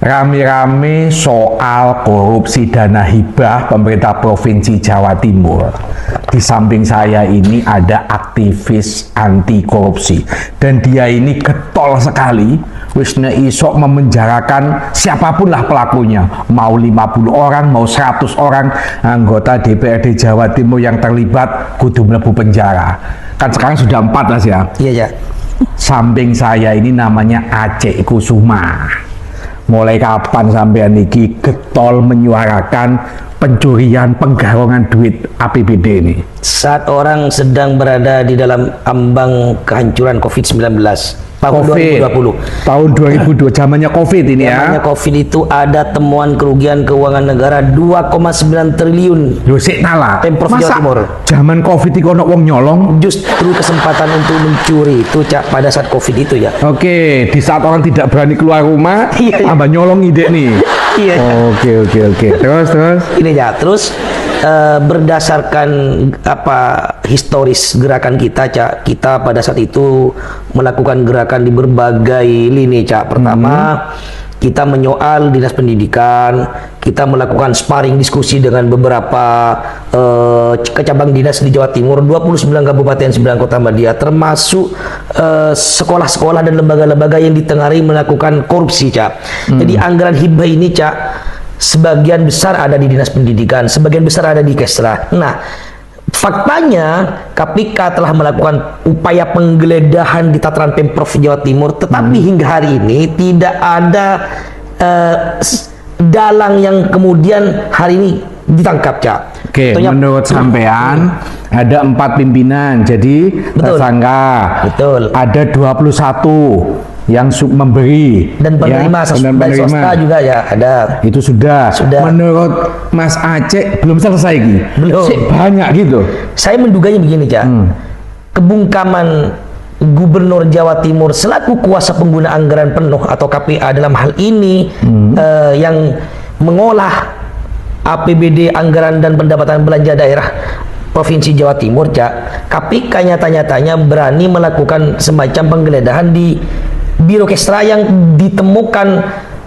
rame-rame soal korupsi dana hibah pemerintah Provinsi Jawa Timur. Di samping saya ini ada aktivis anti korupsi dan dia ini getol sekali, wisna isok memenjarakan siapapun lah pelakunya, mau 50 orang, mau 100 orang anggota DPRD Jawa Timur yang terlibat kudu mlebu penjara. Kan sekarang sudah 4 Mas ya. Iya ya. Samping saya ini namanya Aceh Kusuma. Mulai kapan sampean niki getol menyuarakan pencurian penggarongan duit APBD ini? Saat orang sedang berada di dalam ambang kehancuran COVID-19 tahun 2020. Tahun 2020 zamannya COVID ini ya. Zamannya COVID itu ada temuan kerugian keuangan negara 2,9 triliun. Yo sik nala. Pemprov Jawa Timur. Zaman COVID iki ono wong nyolong. Justru kesempatan untuk mencuri itu Cak pada saat COVID itu ya. Oke, di saat orang tidak berani keluar rumah, tambah nyolong ide nih. Iya. Oke. Terus. Ini ya, terus berdasarkan historis gerakan kita, Cak, kita pada saat itu melakukan gerakan di berbagai lini, Cak. Pertama, kita menyoal dinas pendidikan, kita melakukan sparring diskusi dengan beberapa kecabang dinas di Jawa Timur, 29 kabupaten, 9 kota media, termasuk sekolah-sekolah dan lembaga-lembaga yang ditengarai melakukan korupsi, Cak. Jadi anggaran hibah ini, Cak, sebagian besar ada di dinas pendidikan, sebagian besar ada di Kesra. Nah, faktanya KPK telah melakukan upaya penggeledahan di tataran Pemprov Jawa Timur, tetapi hingga hari ini tidak ada dalang yang kemudian hari ini ditangkap, Cak. Oke, menurut sampean ada 4 pimpinan, jadi tersangka. Betul. Ada 21 yang memberi dan penerima, ya, dan swasta juga ya ada. Itu sudah. Menurut Mas Aceh belum selesai gitu. Belum. Banyak gitu. Saya menduganya begini, Cak. Kebungkaman Gubernur Jawa Timur selaku kuasa pengguna anggaran penuh atau KPA dalam hal ini yang mengolah APBD, anggaran dan pendapatan belanja daerah Provinsi Jawa Timur, Cak. KPK nyata-nyatanya berani melakukan semacam penggeledahan di Biro Kesra yang ditemukan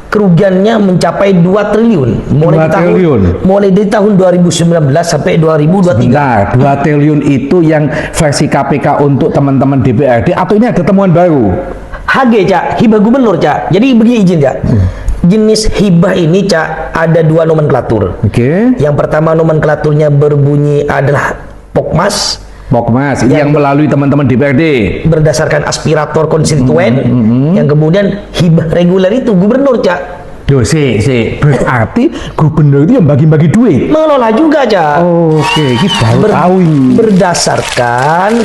kerugiannya mencapai 2 triliun mulai dari tahun 2019 sampai 2023. Benar, 2 triliun itu yang versi KPK untuk teman-teman DPRD atau ini ada temuan baru? HG, Cak, hibah gubernur, Cak. Jadi begini izin, Cak. Jenis hibah ini, Cak, ada 2 nomenklatur. Oke. Yang pertama nomenklaturnya berbunyi adalah Pokmas yang melalui teman-teman DPRD berdasarkan aspirator konstituen, yang kemudian hibah reguler itu gubernur, Cak. Berarti gubernur itu yang bagi-bagi duit, mengelola juga, Cak. Oke, kita tahu berdasarkan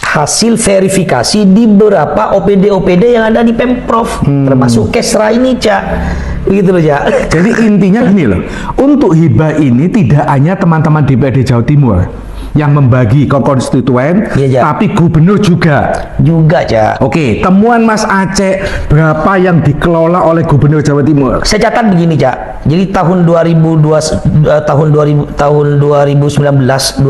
hasil verifikasi di beberapa OPD yang ada di Pemprov, termasuk Kesra ini, Cak. Begitu loh, Cak. Jadi intinya gini loh, untuk hibah ini tidak hanya teman-teman DPRD Jawa Timur yang membagi ke konstituen, tapi gubernur juga, Cak. Oke, temuan Mas Aceh berapa yang dikelola oleh Gubernur Jawa Timur? Saya catat begini, Cak. Jadi tahun 2019, 2020,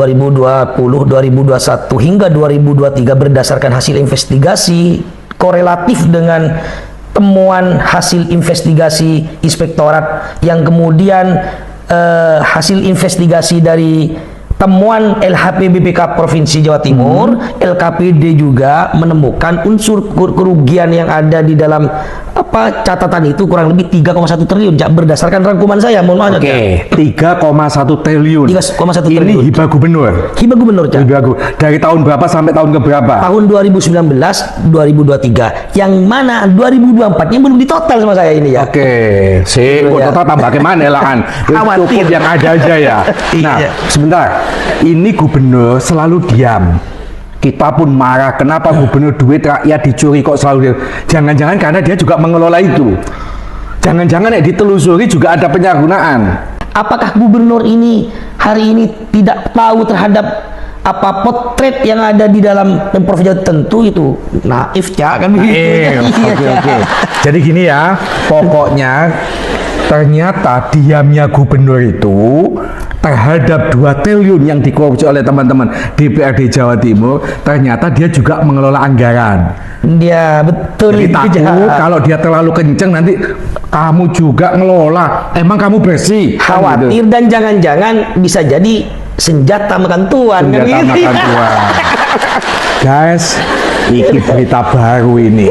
2021 hingga 2023 berdasarkan hasil investigasi korelatif dengan temuan hasil investigasi inspektorat yang kemudian hasil investigasi dari temuan LHP BPK Provinsi Jawa Timur, LKPD juga menemukan unsur kerugian yang ada di dalam catatan itu kurang lebih 3,1 triliun, Cak, berdasarkan rangkuman saya. Mohon maaf, Cak. 3,1 triliun. 3,1 triliun. Ini hibah gubernur. Hibah gubernur, Cak. Dari tahun berapa sampai tahun keberapa? Tahun 2019, 2023. Yang mana 2024-nya belum ditotal sama saya ini, ya. Oke, total tambah kemana lah kan? Cukup yang ada aja ya. Nah, sebentar. Ini gubernur selalu diam. Kita pun marah, kenapa gubernur duit rakyat dicuri kok selalu diam? Jangan-jangan karena dia juga mengelola itu. Jangan-jangan ditelusuri juga ada penyalahgunaan. Apakah gubernur ini hari ini tidak tahu terhadap potret yang ada di dalam Pemprov Jawa? Tentu itu naif, Cak, kan begitu. Oke. Jadi gini ya, pokoknya Ternyata diamnya gubernur itu terhadap 2 triliun yang dikorupsi oleh teman-teman DPRD Jawa Timur, ternyata dia juga mengelola anggaran. Dia betul Jadi itu takut Cak. kalau dia terlalu kenceng nanti kamu juga ngelola. Emang kamu bersih? Kan Khawatir gitu. dan jangan-jangan bisa jadi senjata makan tuan kan Senjata gitu. makan tuan. Guys, ini berita baru ini.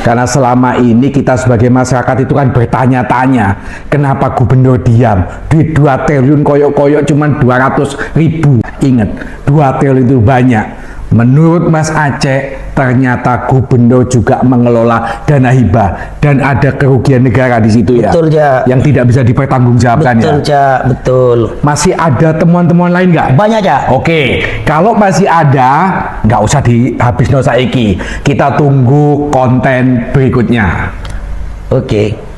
Karena selama ini kita sebagai masyarakat itu kan bertanya-tanya, kenapa gubernur diam? Duit 2 triliun koyok-koyok cuman 200.000. Ingat, 2 triliun itu banyak. Menurut Mas Aceh, ternyata gubernur juga mengelola dana hibah dan ada kerugian negara di situ ya. Betul, Cak. Yang tidak bisa dipertanggungjawabkan Betul ya. Cak, betul. Masih ada temuan-temuan lain nggak? Banyak Cak. Oke, kalau masih ada, nggak usah dihabis no saiki. Kita tunggu konten berikutnya. Oke.